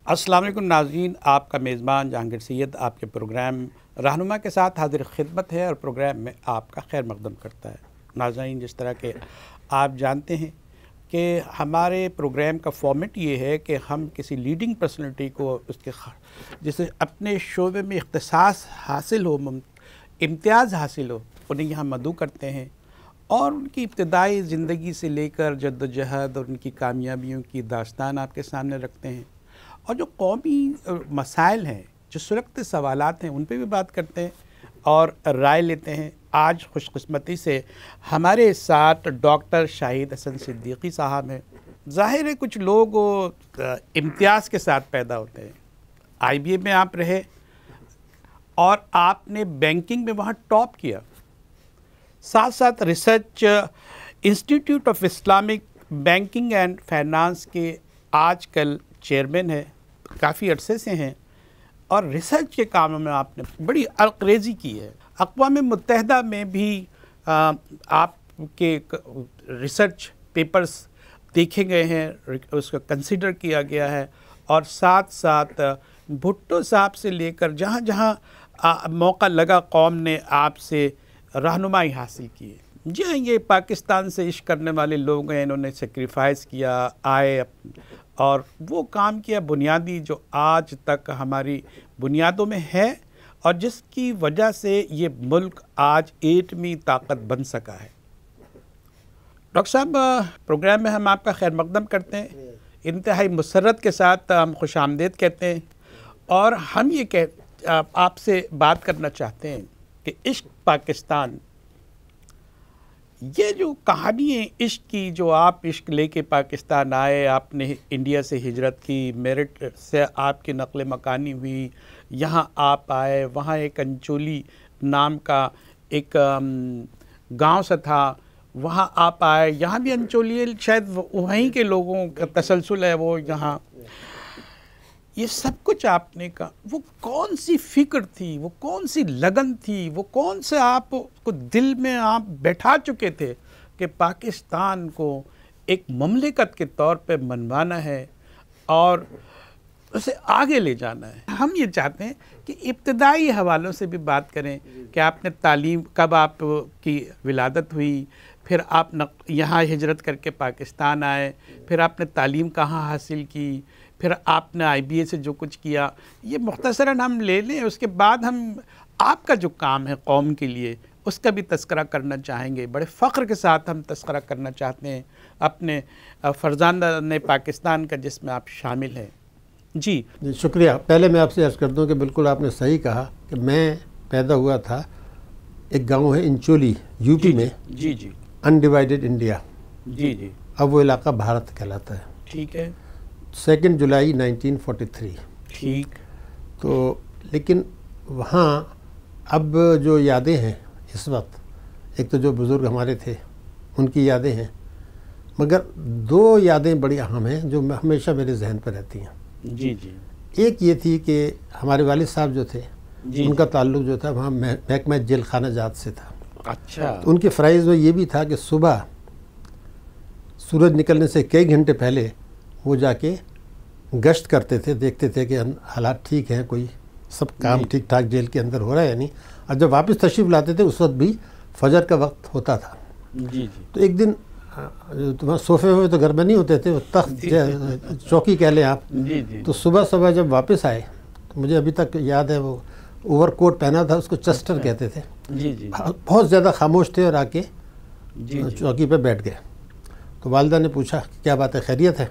السلام علیکم ناظرین، آپ کا میزبان جہانگیر سید آپ کے پروگرام رہنما کے ساتھ حاضر خدمت ہے اور پروگرام میں آپ کا خیر مقدم کرتا ہے۔ ناظرین، جس طرح کہ آپ جانتے ہیں کہ ہمارے پروگرام کا فارمیٹ یہ ہے کہ ہم کسی لیڈنگ پرسنالٹی کو جسے اپنے شعبے میں اختصاص حاصل ہو، امتیاز حاصل ہو، انہیں یہاں مدعو کرتے ہیں اور ان کی ابتدائی زندگی سے لے کر جد و جہد اور ان کی کامیابیوں کی داستان آپ کے سامنے رکھتے ہیں، اور جو قومی مسائل ہیں، جو سلگتے سوالات ہیں، ان پہ بھی بات کرتے ہیں اور رائے لیتے ہیں۔ آج خوش قسمتی سے ہمارے ساتھ ڈاکٹر شاہد حسن صدیقی صاحب ہیں۔ ظاہر ہے کچھ لوگ امتیاز کے ساتھ پیدا ہوتے ہیں۔ آئی بی اے میں آپ رہے اور آپ نے بینکنگ میں وہاں ٹاپ کیا، ساتھ ساتھ research institute of Islamic banking and finance کے آج کل چیئرمین ہے، کافی عرصے سے ہیں، اور ریسرچ کے کاموں میں آپ نے بڑی عرقریزی کی ہے۔ اقوام متحدہ میں بھی آپ کے ریسرچ پیپرز دیکھے گئے ہیں، اس کو کنسیڈر کیا گیا ہے، اور ساتھ ساتھ بھٹو صاحب سے لے کر جہاں جہاں موقع لگا قوم نے آپ سے رہنمائی حاصل کی ہے۔ جی ہاں، یہ پاکستان سے عشق کرنے والے لوگ ہیں، انہوں نے سیکریفائز کیا، آئے اور وہ کام کیا بنیادی جو آج تک ہماری بنیادوں میں ہے، اور جس کی وجہ سے یہ ملک آج ایٹمی طاقت بن سکا ہے۔ ڈاکٹر صاحب، پروگرام میں ہم آپ کا خیر مقدم کرتے ہیں، انتہائی مسرت کے ساتھ ہم خوش آمدید کہتے ہیں، اور ہم یہ آپ سے بات کرنا چاہتے ہیں کہ عشق پاکستان، یہ جو کہانی ہے عشق کی، جو آپ عشق لے کے پاکستان آئے، آپ نے انڈیا سے ہجرت کی، میرٹھ سے آپ کی نقل مکانی ہوئی، یہاں آپ آئے، وہاں ایک انچولی نام کا ایک گاؤں سے تھا، وہاں آپ آئے، یہاں بھی انچولی، شاید وہیں کے لوگوں کا تسلسل ہے وہ یہاں، یہ سب کچھ آپ نے کہا۔ وہ کون سی فکر تھی، وہ کون سی لگن تھی، وہ کون سے آپ کو دل میں آپ بیٹھا چکے تھے کہ پاکستان کو ایک مملکت کے طور پہ منوانا ہے اور اسے آگے لے جانا ہے؟ ہم یہ چاہتے ہیں کہ ابتدائی حوالوں سے بھی بات کریں کہ آپ نے تعلیم کب آپ کی ولادت ہوئی، پھر آپ یہاں ہجرت کر کے پاکستان آئے، پھر آپ نے تعلیم کہاں حاصل کی، پھر آپ نے آئی بی اے سے جو کچھ کیا، یہ مختصراً ہم لے لیں، اس کے بعد ہم آپ کا جو کام ہے قوم کے لیے اس کا بھی تذکرہ کرنا چاہیں گے۔ بڑے فخر کے ساتھ ہم تذکرہ کرنا چاہتے ہیں اپنے فرزندان پاکستان کا جس میں آپ شامل ہیں۔ جی شکریہ۔ پہلے میں آپ سے عرض کر دوں کہ بالکل آپ نے صحیح کہا کہ میں پیدا ہوا تھا، ایک گاؤں ہے انچولی، یو پی میں، جی جی، انڈیوائیڈڈ انڈیا، جی جی، اب وہ علاقہ بھارت کہلاتا ہے۔ ٹھیک ہے، 2 جولائی 1943۔ ٹھیک۔ تو لیکن وہاں اب جو یادیں ہیں اس وقت، ایک تو جو بزرگ ہمارے تھے ان کی یادیں ہیں، مگر 2 یادیں بڑی اہم ہیں جو ہمیشہ میرے ذہن پہ رہتی ہیں۔ جی جی، ایک یہ تھی کہ ہمارے والد صاحب جو تھے، جی، ان کا تعلق جو تھا وہاں محکمہ جیل خانہ جات سے تھا۔ اچھا، تو ان کے فرائض میں یہ بھی تھا کہ صبح سورج نکلنے سے کئی گھنٹے پہلے وہ جا کے گشت کرتے تھے، دیکھتے تھے کہ حالات ٹھیک ہیں، کوئی سب کام ٹھیک ٹھاک جیل کے اندر ہو رہا ہے یا نہیں، اور جب واپس تشریف لاتے تھے اس وقت بھی فجر کا وقت ہوتا تھا۔ جی جی، تو ایک دن تمہاں صوفے ہوئے تو گھر میں نہیں ہوتے تھے، وہ تخت چوکی کہہ لیں آپ، جی جی، تو صبح صبح جب واپس آئے تو مجھے ابھی تک یاد ہے وہ اوور کوٹ پہنا تھا، اس کو چسٹر کہتے تھے، جی جی، بہت زیادہ خاموش تھے، اور آ کے جی، چوکی پہ بیٹھ گئے۔ تو والدہ نے پوچھا کہ کیا بات ہے، خیریت ہے؟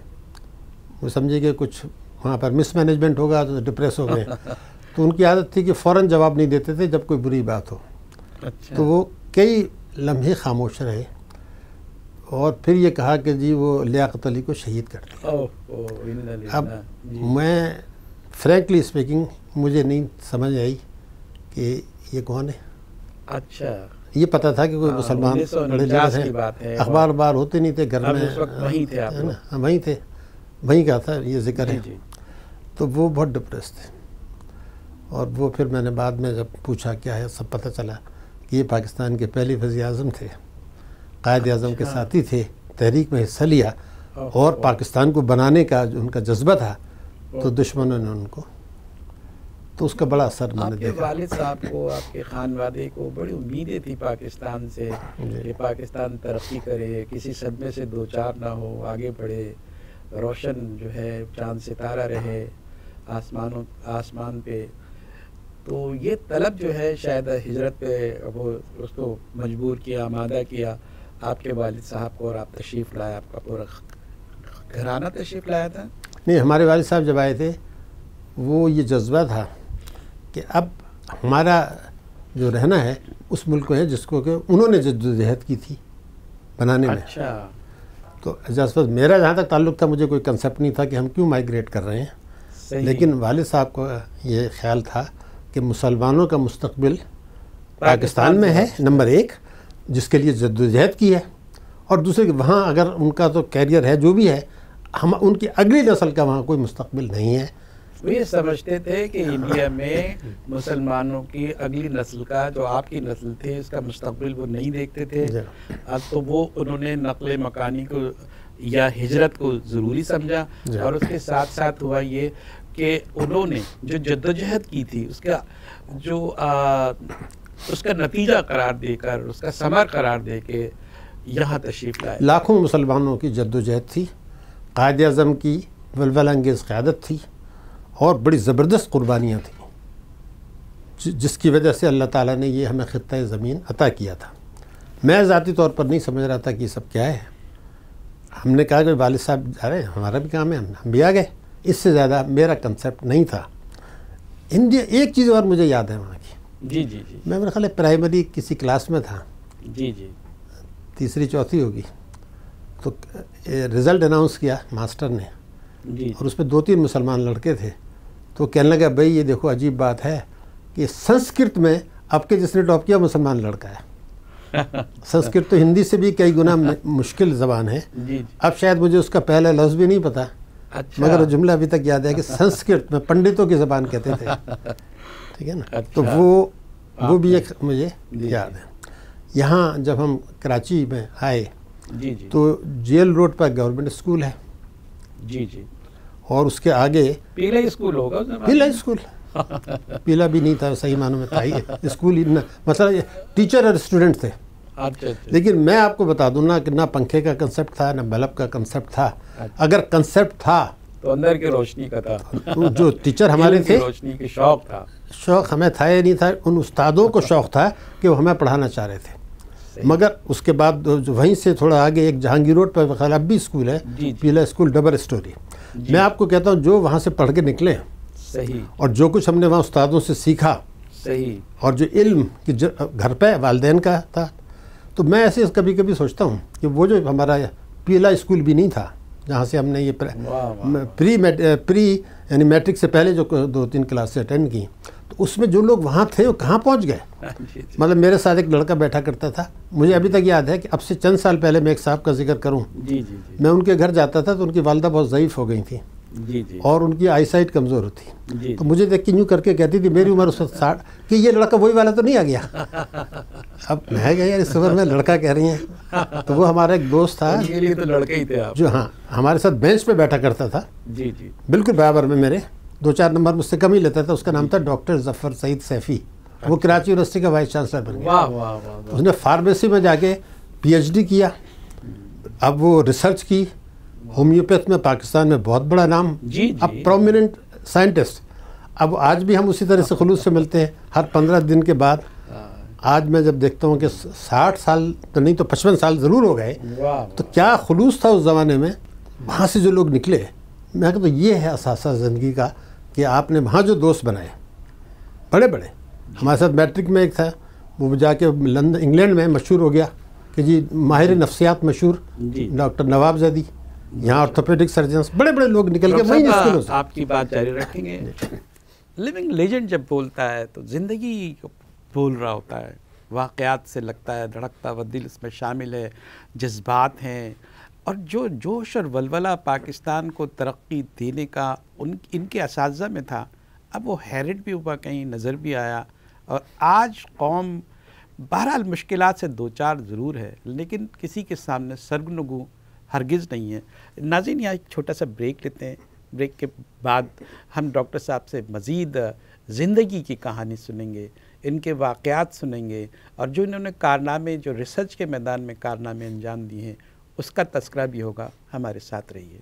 وہ سمجھے کہ کچھ وہاں پر مس مینجمنٹ ہوگا تو ڈپریس ہو گئے۔ تو ان کی عادت تھی کہ فوراً جواب نہیں دیتے تھے جب کوئی بری بات ہو۔ اچھا، تو وہ کئی لمحے خاموش رہے، اور پھر یہ کہا کہ جی وہ لیاقت علی کو شہید کر دیا۔ اب میں فرینکلی اسپیکنگ مجھے نہیں سمجھ آئی کہ یہ کون ہے۔ اچھا، یہ پتہ تھا کہ کوئی مسلمان بڑے لیڈر ہیں، اخبار بار ہوتے نہیں تھے گھر میں، وہیں تھے آپ، وہیں تھے، وہیں کا تھا یہ ذکر ہے۔ جی، تو وہ بہت ڈپریس تھے، اور وہ پھر میں نے بعد میں جب پوچھا کیا ہے، سب پتہ چلا کہ یہ پاکستان کے پہلے وزیر اعظم تھے، قائد اعظم کے ساتھی تھے، تحریک میں حصہ لیا، اور پاکستان کو بنانے کا جو ان کا جذبہ تھا تو دشمنوں نے ان کو، تو اس کا بڑا اثر میں نے آپ کے دیکھا۔ والد صاحب کو، آپ کے خانوادے کو بڑی امیدیں تھی پاکستان سے کہ پاکستان ترقی کرے، کسی صدمے سے دو چار نہ ہو، آگے بڑھے، روشن جو ہے چاند ستارہ رہے آسمان پہ۔ تو یہ طلب جو ہے شاید ہجرت پہ وہ اس کو مجبور کیا، آمادہ کیا آپ کے والد صاحب کو، اور آپ تشریف لائے، آپ کا پورا گھرانہ تشریف لایا تھا؟ نہیں، ہمارے والد صاحب جب آئے تھے وہ یہ جذبہ تھا کہ اب ہمارا جو رہنا ہے اس ملک میں ہے جس کو کہ انہوں نے جدوجہد کی تھی بنانے میں۔ اچھا، تو جذبہ میرا جہاں تک تعلق تھا، مجھے کوئی کنسیپٹ نہیں تھا کہ ہم کیوں مائیگریٹ کر رہے ہیں، لیکن والد صاحب کو یہ خیال تھا کہ مسلمانوں کا مستقبل پاکستان میں ہے، نمبر ایک، جس کے لیے جدوجہد کی ہے، اور دوسرے کہ وہاں اگر ان کا تو کیریئر ہے جو بھی ہے، ہم ان کی اگلی نسل کا وہاں کوئی مستقبل نہیں ہے۔ وہ یہ سمجھتے تھے کہ انڈیا میں مسلمانوں کی اگلی نسل کا، جو آپ کی نسل تھے، اس کا مستقبل وہ نہیں دیکھتے تھے۔ اب تو وہ انہوں نے نقل مکانی کو یا ہجرت کو ضروری سمجھا، اور اس کے ساتھ ساتھ ہوا یہ کہ انہوں نے جو جدوجہد کی تھی اس کا جو اس کا نتیجہ قرار دے کر، اس کا ثمر قرار دے کے یہاں تشریف لائے۔ لاکھوں مسلمانوں کی جدوجہد تھی، قائد اعظم کی ولولہ انگیز قیادت تھی، اور بڑی زبردست قربانیاں تھیں، جس کی وجہ سے اللہ تعالیٰ نے یہ ہمیں خطہ زمین عطا کیا تھا۔ میں ذاتی طور پر نہیں سمجھ رہا تھا کہ یہ سب کیا ہے۔ ہم نے کہا کہ والد صاحب جا رہے ہیں، ہمارا بھی کام ہے، ہم بھی آ گئے۔ اس سے زیادہ میرا کنسیپٹ نہیں تھا۔ انڈیا، ایک چیز اور مجھے یاد ہے وہاں کی، جی جی جی، میں میرا خیال ہے پرائمری کسی کلاس میں تھا، جی جی، تیسری چوتھی ہوگی، تو رزلٹ اناؤنس کیا ماسٹر نے، جی، اور اس میں 2-3 مسلمان لڑکے تھے، تو کہنے لگا بھائی یہ دیکھو عجیب بات ہے کہ سنسکرت میں آپ کے جس نے ٹاپ کیا مسلمان لڑکا ہے۔ سنسکرت تو ہندی سے بھی کئی گنا مشکل زبان ہے۔ جی، اب شاید مجھے اس کا پہلا لفظ بھی نہیں پتا، اچھا، مگر وہ جملہ ابھی تک یاد ہے کہ سنسکرت میں پنڈتوں کی زبان کہتے تھے، ٹھیک ہے نا۔ تو وہ بھی ایک مجھے یاد ہے۔ یہاں جب ہم کراچی میں آئے جی جی، تو جیل روڈ پر گورنمنٹ اسکول ہے، جی جی، اور اس کے آگے پیلا اسکول ہوگا، پیلا اسکول، پیلا بھی نہیں تھا صحیح معنوں میں تھا ہی اسکول، مطلب ٹیچر اور اسٹوڈنٹ تھے۔ اچھا، لیکن میں آپ کو بتا دوں نا کہ نہ پنکھے کا کنسیپٹ تھا، نہ بلب کا کنسیپٹ تھا۔ اگر کنسیپٹ تھا تو اندر کی روشنی کا تھا، تو جو ٹیچر ہمارے تھے، روشنی کی شوق تھا، شوق ہمیں تھا یا نہیں تھا، ان استادوں کو شوق تھا کہ وہ ہمیں پڑھانا چاہ رہے تھے۔ مگر اس کے بعد وہیں سے تھوڑا آگے ایک جہانگیر روڈ پر بخال اب بھی اسکول ہے، پیلا اسکول، ڈبل اسٹوری۔ میں آپ کو کہتا ہوں جو وہاں سے پڑھ کے نکلے، صحیح، اور جو کچھ ہم نے وہاں استادوں سے سیکھا، صحیح، اور جو علم کہ گھر پہ والدین کا تھا، تو میں ایسے کبھی کبھی سوچتا ہوں کہ وہ جو ہمارا پیلا اسکول بھی نہیں تھا جہاں سے ہم نے یہ پری یعنی میٹرک سے پہلے جو 2-3 کلاسیں اٹینڈ کی، تو اس میں جو لوگ وہاں تھے وہ کہاں پہنچ گئے۔ مطلب میرے ساتھ ایک لڑکا بیٹھا کرتا تھا، مجھے ابھی تک یاد ہے کہ اب سے چند سال پہلے میں ایک صاحب کا ذکر کروں، جی جی، میں ان کے گھر جاتا تھا تو ان کی والدہ بہت ضعیف ہو گئی تھیں، جی جی، اور ان کی آئی سائٹ کمزور ہوتی، جی، تو مجھے دیکھ کے یوں کر کے کہتی تھی، میری عمر اس وقت 60، کہ یہ لڑکا وہی والا تو نہیں آ گیا۔ اب میں گیا یار اس عمر میں لڑکا کہہ رہی ہیں، تو وہ ہمارا ایک دوست تھا کے لیے تو لڑکے ہی تھے آپ، جو ہاں ہمارے ساتھ بینچ پہ بیٹھا کرتا تھا، جی جی، بالکل برابر میں، میرے 2-4 نمبر مجھ سے کم ہی لیتا تھا۔ اس کا نام تھا ڈاکٹر ظفر سعید سیفی، وہ کراچی یونیورسٹی کا وائس چانسلر بن گیا۔ واہ واہ واہ، اس نے فارمیسی میں جا کے پی ایچ ڈی کیا، اب وہ ریسرچ کی ہومیوپیتھ میں، پاکستان میں بہت بڑا نام، جی اب پرومیننٹ سائنٹسٹ۔ اب آج بھی ہم اسی طرح سے خلوص سے ملتے ہیں ہر 15 دن کے بعد۔ آج میں جب دیکھتا ہوں کہ 60 سال تو نہیں تو 55 سال ضرور ہو گئے، تو کیا خلوص تھا اس زمانے میں، وہاں سے جو لوگ نکلے۔ میں کہتا ہوں یہ ہے اثاثہ زندگی کا کہ آپ نے وہاں جو دوست بنائے بڑے بڑے۔ ہمارے ساتھ میٹرک میں ایک تھا، وہ جا کے لندن انگلینڈ میں مشہور ہو گیا کہ جی ماہر نفسیات مشہور ڈاکٹر نواب زیدی، یہاں آرتھوپیڈک سرجنس، بڑے بڑے لوگ نکل کے وہیں اسکولوں سے۔ آپ کی بات جاری رکھیں گے۔ لیونگ لیجنڈ جب بولتا ہے تو زندگی بول رہا ہوتا ہے، واقعات سے لگتا ہے دھڑکتا ہوا دل اس میں شامل ہے، جذبات ہیں، اور جو جوش اور ولولہ پاکستان کو ترقی دینے کا ان کے اساتذہ میں تھا، اب وہ حیرت بھی ہوا، کہیں نظر بھی آیا۔ اور آج قوم بہرحال مشکلات سے دوچار ضرور ہے، لیکن کسی کے سامنے سرگنگو ہرگز نہیں ہے۔ ناظرین، یہاں ایک چھوٹا سا بریک لیتے ہیں، بریک کے بعد ہم ڈاکٹر صاحب سے مزید زندگی کی کہانی سنیں گے، ان کے واقعات سنیں گے، اور جو انہوں نے کارنامے، جو ریسرچ کے میدان میں کارنامے انجام دیے ہیں، اس کا تذکرہ بھی ہوگا۔ ہمارے ساتھ رہیے۔